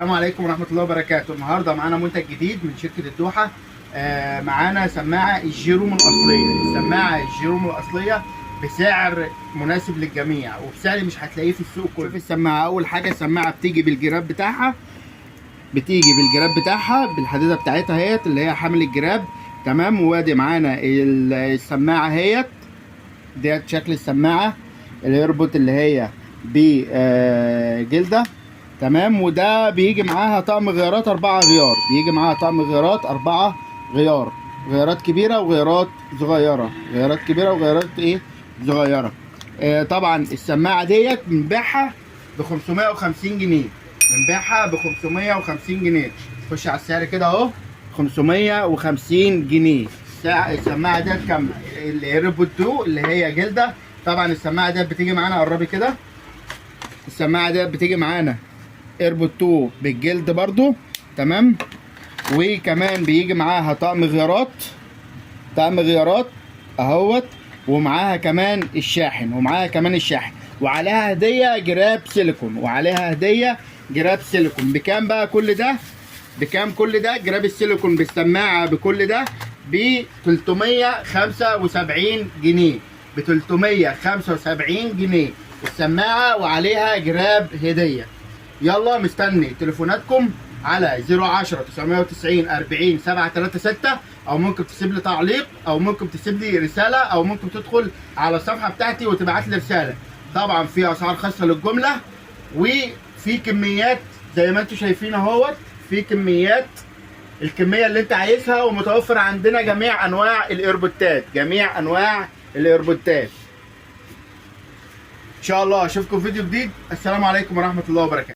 السلام عليكم ورحمة الله وبركاته. النهارده معانا منتج جديد من شركة الدوحة. معانا سماعة الجيروم الأصلية. السماعة الجيروم الأصلية بسعر مناسب للجميع وبسعر مش هتلاقيه في السوق كله. شوف السماعة، أول حاجة السماعة بتيجي بالجراب بتاعها، بالحديدة بتاعتها اهيت اللي هي حامل الجراب. تمام. وادي معانا السماعة اهيت، ديت شكل السماعة الايربوت اللي هي بجلدة. تمام. وده بيجي معاها طقم غيارات 4 غيار، بيجي معاها طقم غيارات 4 غيار، غيارات كبيرة وغيارات صغيرة، غيارات كبيرة وغيارات صغيرة. طبعا السماعة ديت بنبيعها ب 550 جنيه، بنبيعها ب 550 جنيه. خش على السعر كده اهو، 550 جنيه. السماعة ديت كاملة الايربود 2 اللي هي جلدة. طبعا السماعة ديت بتيجي معانا، قربي كده، السماعة ديت بتيجي معانا ايربود 2 بالجلد برضو. تمام. وكمان بيجي معاها طقم غيارات اهوت، ومعاها كمان الشاحن، وعليها هدية جراب سيليكون. بكام بقى كل ده؟ جراب السيليكون بالسماعة بكل ده ب 375 جنيه، ب 375 جنيه السماعة وعليها جراب هدية. يلا مستني تليفوناتكم على 010 990 40 736، او ممكن تسيب لي تعليق، او ممكن تسيب لي رساله، او ممكن تدخل على الصفحه بتاعتي وتبعت لي رساله. طبعا في اسعار خاصه للجمله، وفي كميات زي ما انتم شايفين اهوت، في كميات، الكميه اللي انت عايزها، ومتوفر عندنا جميع انواع الايربودات. ان شاء الله اشوفكم في فيديو جديد. السلام عليكم ورحمه الله وبركاته.